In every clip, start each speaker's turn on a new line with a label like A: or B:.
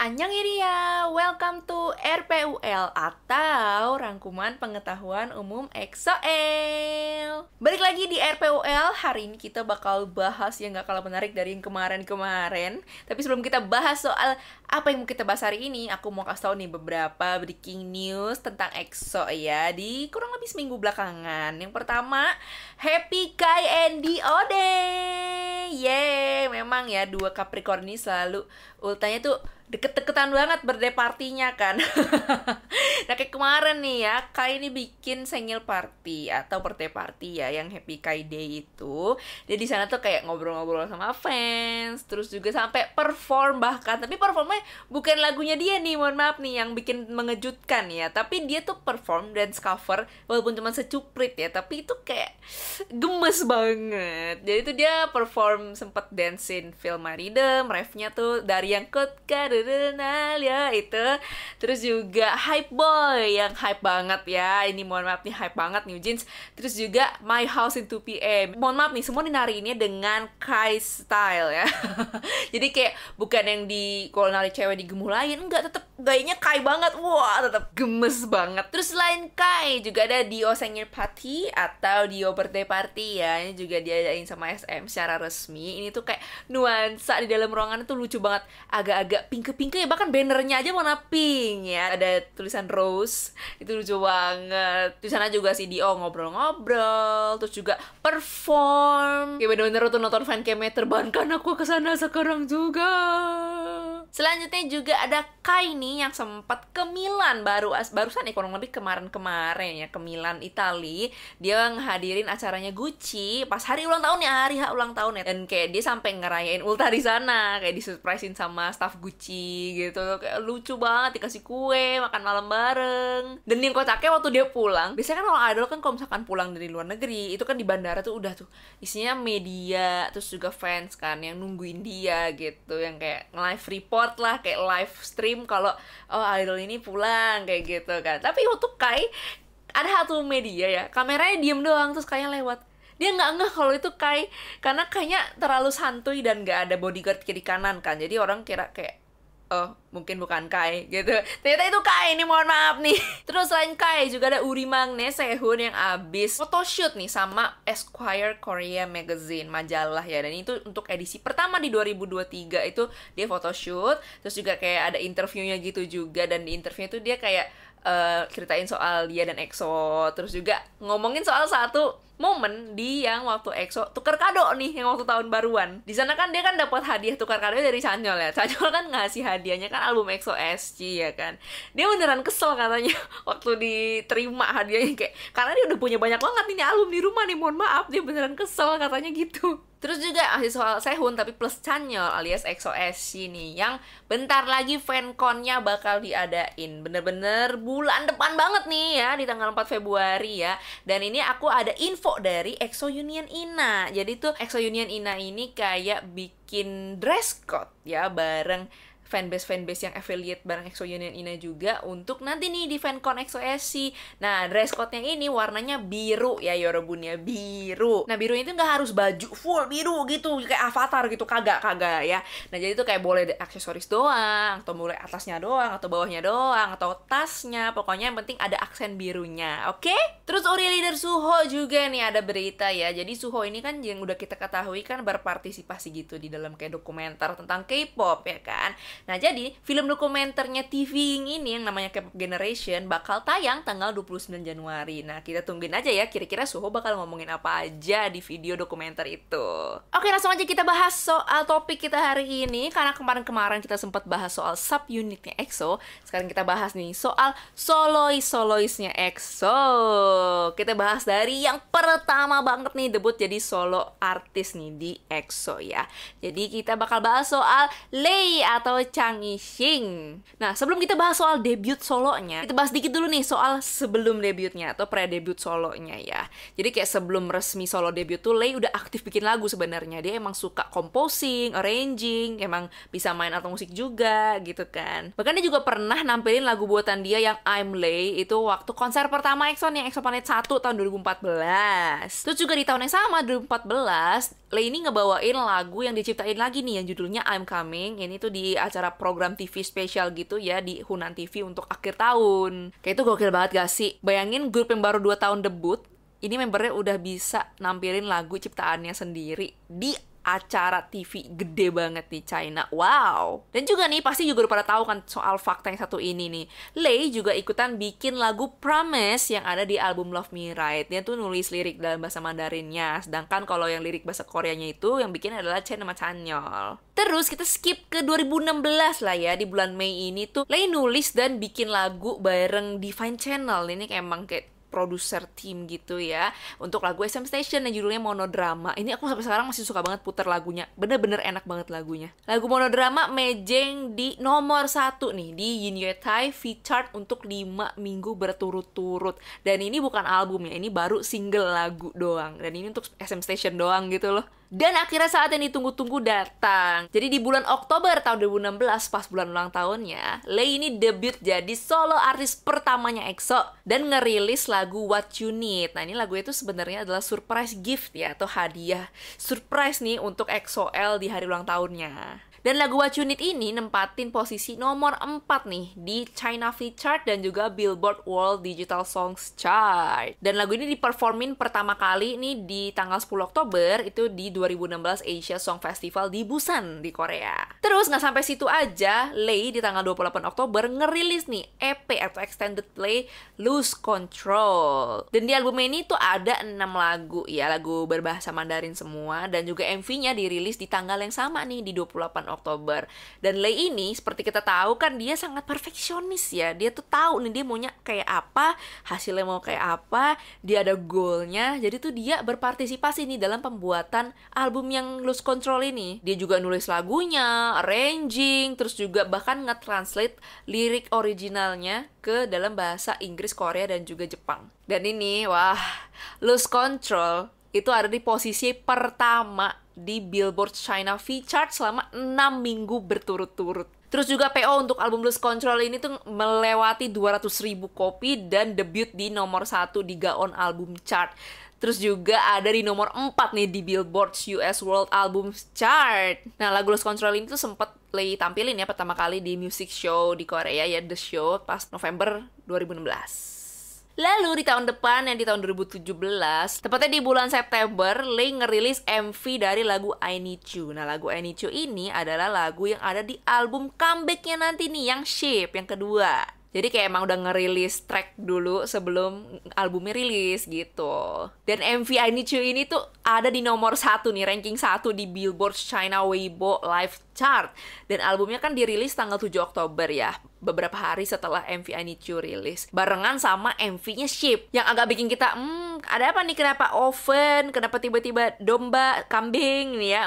A: Annyeonghaseyo, welcome to RPUL atau Rangkuman Pengetahuan Umum EXO-L. Balik lagi di RPUL, hari ini kita bakal bahas yang gak kalah menarik dari yang kemarin-kemarin. Tapi sebelum kita bahas soal apa yang mau kita bahas hari ini, aku mau kasih tau nih beberapa breaking news tentang EXO ya, di kurang lebih seminggu belakangan. Yang pertama, Happy Kai and Ode. Yeay, memang ya dua Capricorn ini selalu ultanya tuh deket-deketan banget birthday partinya kan. Nah kayak kemarin nih ya, Kai ini bikin sengil party atau birthday party ya, yang Happy Kai Day itu. Dia di sana tuh kayak ngobrol-ngobrol sama fans, terus juga sampai perform bahkan. Tapi performnya bukan lagunya dia nih, mohon maaf nih, yang bikin mengejutkan ya. Tapi dia tuh perform dance cover walaupun cuma secuprit ya, tapi itu kayak gemes banget. Jadi itu dia perform sempet dancing film Rhythm, refnya tuh dari yang ya itu, terus juga Hype Boy yang hype banget ya, ini mohon maaf nih hype banget New Jeans, terus juga My House in 2PM, mohon maaf nih semua dinariinnya dengan Kai style ya. Jadi kayak bukan yang di kalau nari cewek digemulain, enggak, tetep gayanya Kai banget, wah tetep gemes banget. Terus selain Kai juga ada Dio Sengir Party atau Dio Birthday Party ya, ini juga diadain sama SM secara resmi. Ini tuh kayak nuansa di dalam ruangan tuh lucu banget, agak-agak pink ya, bahkan bannernya aja warna pink ya, ada tulisan Rose, itu lucu banget. Di sana juga si Dio ngobrol-ngobrol, terus juga perform, kayak bener-bener tuh nonton fancamnya terbankan aku kesana sekarang juga. Selanjutnya juga ada Kai nih yang sempat ke Milan barusan nih, kurang lebih kemarin ya, ke Milan Itali. Dia ngehadirin acaranya Gucci pas hari ulang tahun ya, hari ulang tahun ya, dan kayak dia sampai ngerayain ultah di sana, kayak disurprisein sama staff Gucci gitu, kayak lucu banget, dikasih kue, makan malam bareng. Dan yang kocaknya waktu dia pulang, biasanya kan kalau idol kan kalau misalkan pulang dari luar negeri itu kan di bandara tuh udah tuh isinya media, terus juga fans kan yang nungguin dia gitu, yang kayak live report lah, kayak live stream kalau idol ini pulang kayak gitu kan. Tapi waktu Kai ada satu media ya, kameranya diem doang, terus kayaknya lewat, dia nggak ngeh kalau itu Kai, karena kayaknya terlalu santuy dan nggak ada bodyguard kiri kanan kan, jadi orang kira kayak mungkin bukan Kai gitu, ternyata itu Kai nih, mohon maaf nih. Terus selain Kai juga ada Uri Magne Sehun yang abis photoshoot nih sama Esquire Korea Magazine, majalah ya, dan itu untuk edisi pertama di 2023 itu dia photoshoot. Terus juga kayak ada interviewnya gitu juga, dan di interview itu dia kayak ceritain soal dia dan EXO, terus juga ngomongin soal satu momen di yang waktu EXO tuker kado nih, yang waktu tahun baruan. Di sana kan dia kan dapat hadiah tukar kado dari Chanyeol ya. Chanyeol kan ngasih hadiahnya kan album EXO SG ya kan. Dia beneran kesel katanya waktu diterima hadiahnya, kayak karena dia udah punya banyak banget ini album di rumah nih, mohon maaf, dia beneran kesel katanya gitu. Terus juga masih soal Sehun tapi plus Chanyeol alias EXO SG nih, yang bentar lagi fancon-nya bakal diadain. Bener-bener bulan depan banget nih ya, di tanggal 4 Februari ya. Dan ini aku ada info dari EXO Union INA. Jadi tuh EXO Union INA ini kayak bikin dress code ya bareng fanbase yang affiliate bareng EXO Union INA juga untuk nanti nih di fancon EXO SC. Nah, dress code-nya ini warnanya biru ya, Yorobun ya, biru. Nah, biru itu nggak harus baju full biru gitu, kayak avatar gitu, kagak ya. Nah, jadi itu kayak boleh aksesoris doang, atau boleh atasnya doang, atau bawahnya doang, atau tasnya, pokoknya yang penting ada aksen birunya, oke? Terus Uri leader Suho juga nih ada berita ya. Jadi Suho ini kan yang udah kita ketahui kan berpartisipasi gitu di dalam kayak dokumenter tentang K-pop ya kan. Nah, jadi film dokumenternya TV ini yang namanya K-pop Generation bakal tayang tanggal 29 Januari. Nah, kita tungguin aja ya, kira-kira Suho bakal ngomongin apa aja di video dokumenter itu. Oke, langsung aja kita bahas soal topik kita hari ini. Karena kemarin-kemarin kita sempat bahas soal subunitnya EXO, sekarang kita bahas nih soal soloisnya EXO. Kita bahas dari yang pertama banget nih, debut jadi solo artis nih di EXO ya. Jadi kita bakal bahas soal Lay atau Chang Yixing. Nah, sebelum kita bahas soal debut solonya, kita bahas dikit dulu nih soal sebelum debutnya atau pre-debut solonya ya. Jadi kayak sebelum resmi solo debut tuh Lay udah aktif bikin lagu sebenarnya. Dia emang suka composing, arranging, emang bisa main alat musik juga gitu kan. Bahkan dia juga pernah nampilin lagu buatan dia yang I'm Lay itu waktu konser pertama EXO yang EXO Planet 1 tahun 2014. Terus juga di tahun yang sama 2014, Lay ini ngebawain lagu yang diciptain lagi nih yang judulnya I'm Coming. Ini tuh di acara acara program TV spesial gitu ya di Hunan TV untuk akhir tahun. Kayak itu gokil banget gak sih? Bayangin grup yang baru 2 tahun debut, ini membernya udah bisa nampilin lagu ciptaannya sendiri di acara TV gede banget di China. Wow. Dan juga nih, pasti juga udah pada tahu kan soal fakta yang satu ini nih. Lay juga ikutan bikin lagu Promise yang ada di album Love Me Right. Dia tuh nulis lirik dalam bahasa Mandarinnya. Sedangkan kalau yang lirik bahasa Koreanya itu yang bikin adalah Chen sama Chanyeol. Terus kita skip ke 2016 lah ya. Di bulan Mei ini tuh Lay nulis dan bikin lagu bareng Divine Channel. Ini kayak emang kayak produser tim gitu ya untuk lagu SM Station yang judulnya Monodrama. Ini aku sampai sekarang masih suka banget puter lagunya, bener-bener enak banget lagunya. Lagu Monodrama mejeng di nomor 1 nih di Yin Yue Tai V-chart untuk 5 minggu berturut-turut. Dan ini bukan album ya, ini baru single lagu doang, dan ini untuk SM Station doang gitu loh. Dan akhirnya saat yang ditunggu-tunggu datang. Jadi di bulan Oktober tahun 2016, pas bulan ulang tahunnya, Lay ini debut jadi solo artis pertamanya EXO dan ngerilis lagu What You Need. Nah, ini lagu itu sebenarnya adalah surprise gift ya, atau hadiah surprise nih untuk EXO-L di hari ulang tahunnya. Dan lagu What You Need ini nempatin posisi nomor 4 nih di China V-chart dan juga Billboard World Digital Songs Chart. Dan lagu ini diperformin pertama kali nih di tanggal 10 Oktober itu di 2016 Asia Song Festival di Busan di Korea. Terus nggak sampai situ aja, Lay di tanggal 28 Oktober ngerilis nih EP atau extended play Lose Control. Dan di album ini tuh ada 6 lagu ya, lagu berbahasa Mandarin semua, dan juga MV-nya dirilis di tanggal yang sama nih di 28 Oktober. Dan Lay ini seperti kita tahu kan dia sangat perfeksionis ya. Dia tuh tahu nih dia maunya kayak apa, hasilnya mau kayak apa, dia ada goalnya. Jadi tuh dia berpartisipasi nih dalam pembuatan album yang Lose Control ini. Dia juga nulis lagunya, arranging, terus juga bahkan nge-translate lirik originalnya ke dalam bahasa Inggris, Korea, dan juga Jepang. Dan ini, wah, Lose Control itu ada di posisi pertama di Billboard China V-chart selama 6 minggu berturut-turut. Terus juga PO untuk album Lose Control ini tuh melewati 200.000 kopi dan debut di nomor 1 di Gaon Album Chart. Terus juga ada di nomor 4 nih di Billboard US World Album Chart. Nah, lagu Lose Control ini tuh sempet Lay tampilin ya pertama kali di music show di Korea ya, The Show, pas November 2016. Lalu di tahun depan, yang di tahun 2017, tepatnya di bulan September, Lay ngerilis MV dari lagu I Need You. Nah, lagu I Need You ini adalah lagu yang ada di album comeback-nya nanti nih, yang Shape, yang kedua. Jadi kayak emang udah ngerilis track dulu sebelum albumnya rilis gitu. Dan MV I Need You ini tuh ada di nomor 1 nih, ranking 1 di Billboard China Weibo Live Chart. Dan albumnya kan dirilis tanggal 7 Oktober ya, beberapa hari setelah MV I Need You rilis. Barengan sama MV-nya Shape, yang agak bikin kita, ada apa nih, kenapa oven, kenapa tiba-tiba domba, kambing nih ya.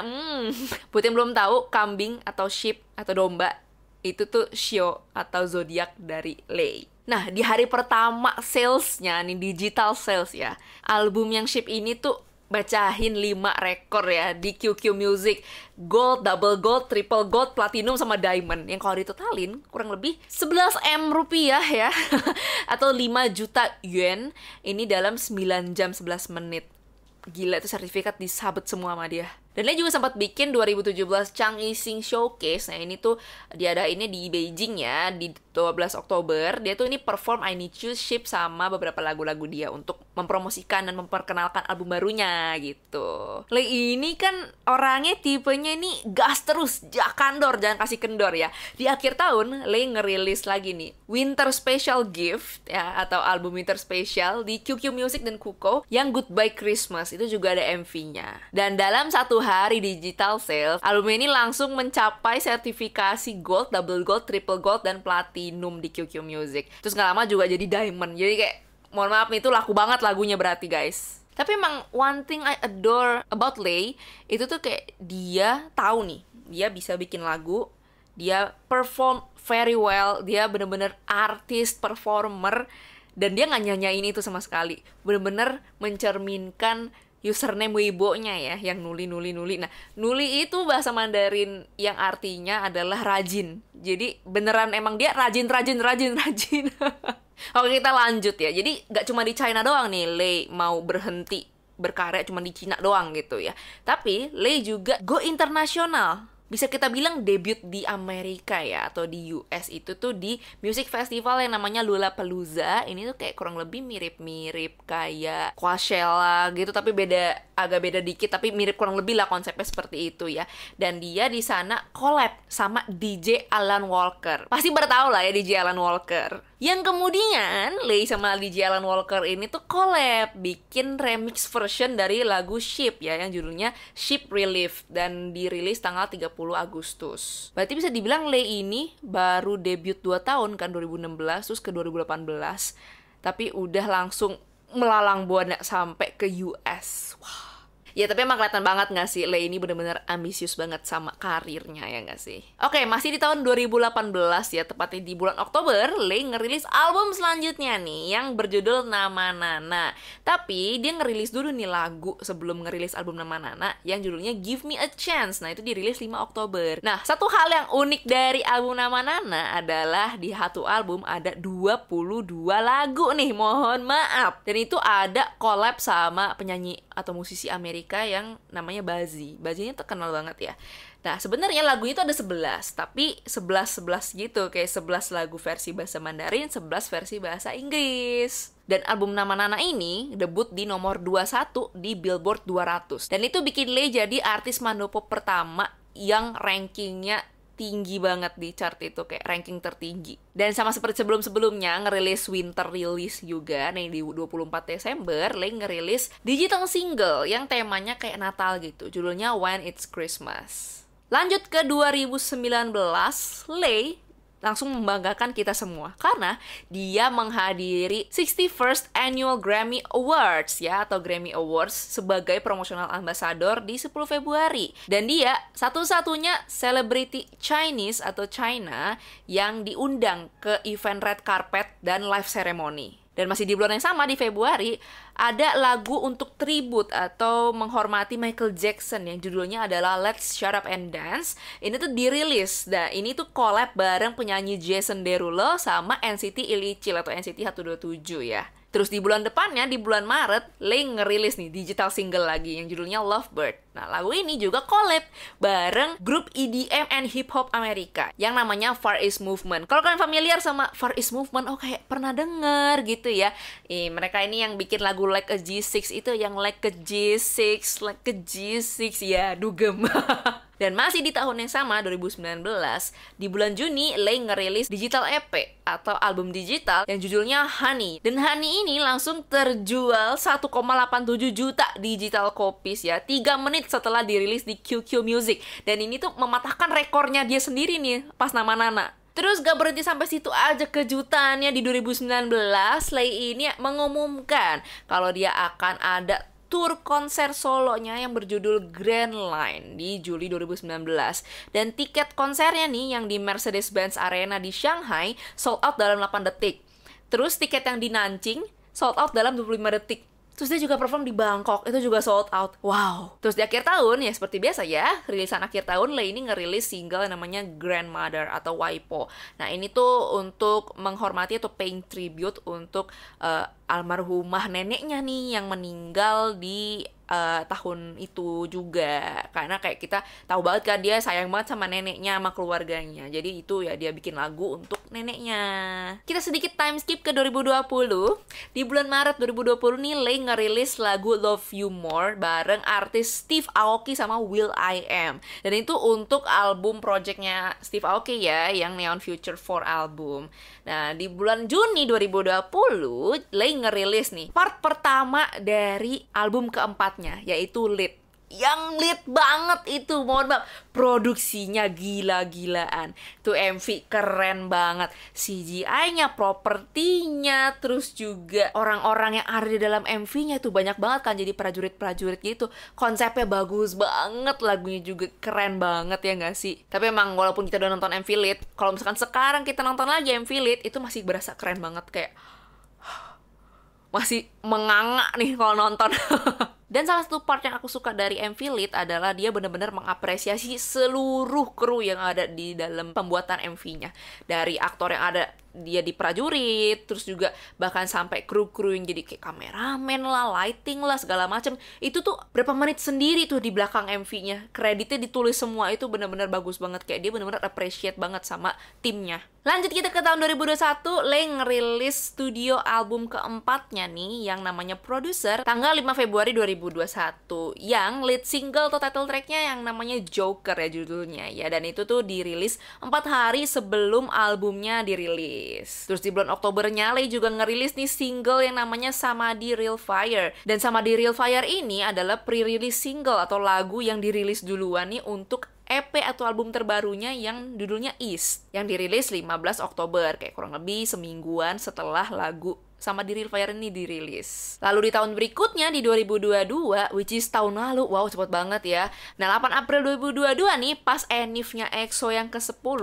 A: Buat yang belum tahu, kambing atau sheep atau domba itu tuh Shio atau zodiak dari Lay. Nah, di hari pertama salesnya nih, digital sales ya, album yang Shape ini tuh bacahin 5 rekor ya di QQ Music. Gold, double gold, triple gold, platinum, sama diamond. Yang kalau ditotalin kurang lebih 11 M rupiah ya. Atau 5 juta yuan. Ini dalam 9 jam 11 menit. Gila, itu sertifikat disabet semua sama dia. Dan dia juga sempat bikin 2017 Changi Sing Showcase. Nah, ini tuh diadainnya di Beijing ya, di 12 Oktober. Dia tuh ini perform I Need You, Shape, sama beberapa lagu-lagu dia untuk mempromosikan dan memperkenalkan album barunya gitu. Lay ini kan orangnya tipenya ini gas terus, jakandor, jangan kasih kendor ya. Di akhir tahun, Lay ngerilis lagi nih Winter Special Gift ya, atau album Winter Special di QQ Music dan Kuko yang Goodbye Christmas. Itu juga ada MV-nya. Dan dalam 1 hari digital sales, album ini langsung mencapai sertifikasi gold, double gold, triple gold, dan platinum di QQ Music. Terus gak lama juga jadi diamond. Jadi kayak, mohon maaf nih, itu laku banget lagunya berarti guys. Tapi emang one thing I adore about Lay, itu tuh kayak dia tahu nih, dia bisa bikin lagu, dia perform very well, dia bener-bener artis, performer, dan dia gak nyanyain itu sama sekali. Bener-bener mencerminkan username Weibo-nya ya, yang nuli. Nah, nuli itu bahasa Mandarin yang artinya adalah rajin. Jadi beneran emang dia rajin. Oke, kita lanjut ya. Jadi gak cuma di China doang nih Lay mau berhenti berkarya cuma di Cina doang gitu ya. Tapi Lay juga go internasional. bisa kita bilang debut di Amerika ya, atau di US itu tuh di music festival yang namanya Lollapalooza. Ini tuh kayak kurang lebih mirip-mirip kayak Coachella gitu, tapi agak beda dikit, tapi mirip kurang lebih lah konsepnya seperti itu ya. Dan dia di sana collab sama DJ Alan Walker. Pasti bertahu lah ya DJ Alan Walker. Yang kemudian Lay sama DJ Alan Walker ini tuh collab, bikin remix version dari lagu Ship ya, yang judulnya Ship Relief, dan dirilis tanggal 30 Agustus. Berarti bisa dibilang Lay ini baru debut 2 tahun kan, 2016 terus ke 2018, tapi udah langsung melalang buana sampai ke US. Wah. Ya tapi emang kelihatan banget gak sih, Lay ini bener-bener ambisius banget sama karirnya, ya gak sih? Oke, masih di tahun 2018 ya, tepatnya di bulan Oktober, Lay ngerilis album selanjutnya nih, yang berjudul Nama Nana. Tapi dia ngerilis dulu nih lagu sebelum ngerilis album Nama Nana, yang judulnya Give Me a Chance. Nah itu dirilis 5 Oktober. Nah, satu hal yang unik dari album Nama Nana adalah di satu album ada 22 lagu nih, mohon maaf. Dan itu ada collab sama penyanyi atau musisi Amerika yang namanya Bazzi. Bazzi-nya terkenal banget ya. Nah, sebenarnya lagunya itu ada 11, tapi 11 gitu, kayak 11 lagu versi bahasa Mandarin, 11 versi bahasa Inggris. Dan album Nama Nana ini debut di nomor 21 di Billboard 200. Dan itu bikin Lay jadi artis mandopop pertama yang rankingnya tinggi banget di chart itu, kayak ranking tertinggi. Dan sama seperti sebelum-sebelumnya ngerilis winter release juga. Nih di 24 Desember Lay ngerilis digital single yang temanya kayak Natal gitu, judulnya When It's Christmas. Lanjut ke 2019, Lay langsung membanggakan kita semua karena dia menghadiri 61st Annual Grammy Awards ya, atau Grammy Awards, sebagai promotional ambassador di 10 Februari. Dan dia satu-satunya celebrity Chinese atau China yang diundang ke event red carpet dan live ceremony. Dan masih di bulan yang sama, di Februari, ada lagu untuk tribute atau menghormati Michael Jackson yang judulnya adalah Let's Shut Up and Dance. Ini tuh dirilis. Nah, ini tuh collab bareng penyanyi Jason Derulo sama NCT Illicil atau NCT 127 ya. Terus di bulan depannya, di bulan Maret, Lay ngerilis nih digital single lagi yang judulnya Lovebird. Nah, lagu ini juga collab bareng grup EDM and hip hop Amerika yang namanya Far East Movement. Kalau kalian familiar sama Far East Movement, oh kayak pernah denger gitu ya. Mereka ini yang bikin lagu Like a G6 itu, yang Like a G6, Like a G6 ya, dugem. Dan masih di tahun yang sama, 2019, di bulan Juni, Lay ngerilis digital EP atau album digital yang judulnya Honey. Dan Honey ini langsung terjual 1,87 juta digital copies ya, 3 menit setelah dirilis di QQ Music. Dan ini tuh mematahkan rekornya dia sendiri nih pas Nama Nana. Terus gak berhenti sampai situ aja kejutannya, di 2019, Lay ini mengumumkan kalau dia akan ada tur konser solonya yang berjudul Grand Line di Juli 2019. Dan tiket konsernya nih yang di Mercedes-Benz Arena di Shanghai sold out dalam 8 detik. Terus tiket yang di Nanjing sold out dalam 25 detik. Terus dia juga perform di Bangkok, itu juga sold out. Wow. Terus di akhir tahun, ya seperti biasa ya, rilisan akhir tahun, Lay ini ngerilis single yang namanya Grandmother atau Waipo. Nah, ini tuh untuk menghormati atau paying tribute untuk almarhumah neneknya nih yang meninggal di tahun itu juga. Karena kayak kita tahu banget kan dia sayang banget sama neneknya, sama keluarganya. Jadi itu ya dia bikin lagu untuk neneknya. Kita sedikit time skip ke 2020. Di bulan Maret 2020 nih Lay ngerilis lagu Love You More bareng artis Steve Aoki sama Will.i.am. Dan itu untuk album projectnya Steve Aoki ya, yang Neon Future 4 album. Nah, di bulan Juni 2020 Lay ngerilis nih part pertama dari album keempatnya, yaitu Lead. Yang lead banget itu, mohon maaf, produksinya gila-gilaan. Tuh MV keren banget, CGI-nya, propertinya, terus juga orang-orang yang ada di dalam MV-nya tuh banyak banget kan, jadi prajurit-prajurit gitu. Konsepnya bagus banget, lagunya juga keren banget ya nggak sih? Tapi emang walaupun kita udah nonton MV lead, kalau misalkan sekarang kita nonton lagi MV lead, itu masih berasa keren banget, kayak masih menganga nih kalau nonton. Dan salah satu part yang aku suka dari MV Lead adalah dia benar-benar mengapresiasi seluruh kru yang ada di dalam pembuatan MV-nya. Dari aktor yang ada dia di prajurit, terus juga bahkan sampai kru-kru yang jadi kayak kameramen lah, lighting lah, segala macem. Itu tuh berapa menit sendiri tuh di belakang MV-nya. Kreditnya ditulis semua, itu bener-bener bagus banget. Kayak dia bener-bener appreciate banget sama timnya. Lanjut kita ke tahun 2021, Lay ngerilis studio album keempatnya nih, yang namanya Producer, tanggal 5 Februari 2021. Yang lead single atau title tracknya yang namanya Joker ya judulnya ya. Dan itu tuh dirilis 4 hari sebelum albumnya dirilis. Terus di bulan Oktobernya, Lay juga ngerilis nih single yang namanya Samadhi Real Fire. Dan Samadhi Real Fire ini adalah pre-release single atau lagu yang dirilis duluan nih untuk EP atau album terbarunya yang judulnya East, yang dirilis 15 Oktober, kayak kurang lebih semingguan setelah lagu sama di Real Fire ini dirilis. Lalu di tahun berikutnya, di 2022, which is tahun lalu, wow cepet banget ya. Nah, 8 April 2022 nih, pas Enif-nya EXO yang ke-10,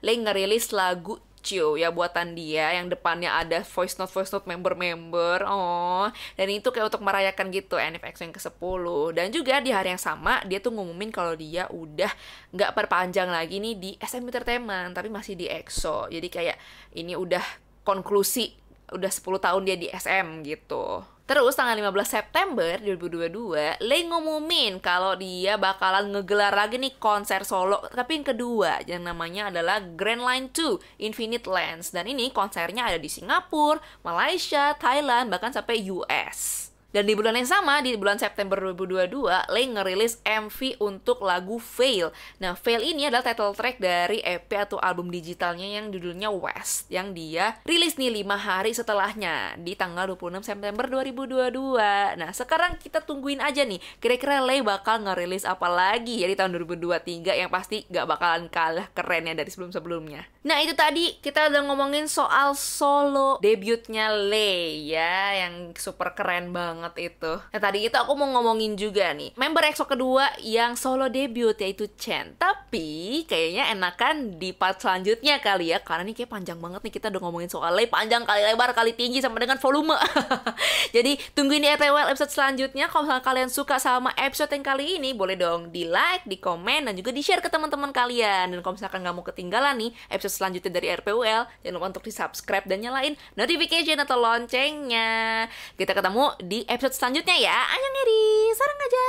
A: Lay ngerilis lagu Cio ya, buatan dia, yang depannya ada voice note member-member. Oh, dan itu kayak untuk merayakan gitu Enif EXO yang ke-10. Dan juga di hari yang sama dia tuh ngumumin kalau dia udah nggak perpanjang lagi nih di SM Entertainment, tapi masih di EXO. Jadi kayak ini udah konklusi, udah 10 tahun dia di SM gitu. Terus tanggal 15 September 2022, Lay ngumumin kalau dia bakalan ngegelar lagi nih konser solo, tapi yang kedua, yang namanya adalah Grand Line 2 Infinite Lands. Dan ini konsernya ada di Singapura, Malaysia, Thailand, bahkan sampai US. Dan di bulan yang sama, di bulan September 2022, Lay ngerilis MV untuk lagu Fail. Nah, Fail ini adalah title track dari EP atau album digitalnya yang judulnya West, yang dia rilis nih 5 hari setelahnya, di tanggal 26 September 2022. Nah, sekarang kita tungguin aja nih, kira-kira Lay bakal ngerilis apa lagi ya di tahun 2023, yang pasti gak bakalan kalah kerennya dari sebelum-sebelumnya. Nah, itu tadi kita udah ngomongin soal solo debutnya Lay ya, yang super keren banget itu. Nah, tadi itu aku mau ngomongin juga nih member EXO kedua yang solo debut, yaitu Chen. Tapi kayaknya enakan di part selanjutnya kali ya, karena ini kayak panjang banget nih, kita udah ngomongin soal Lay, panjang kali lebar kali tinggi sama dengan volume. Jadi tungguin di RPUL episode selanjutnya. Kalau misalnya kalian suka sama episode yang kali ini, boleh dong di like, di komen, dan juga di share ke teman-teman kalian. Dan kalau misalkan nggak mau ketinggalan nih episode selanjutnya dari RPUL, jangan lupa untuk di subscribe dan nyalain notification atau loncengnya. Kita ketemu di episode selanjutnya ya. Annyeong eri, sarang aja.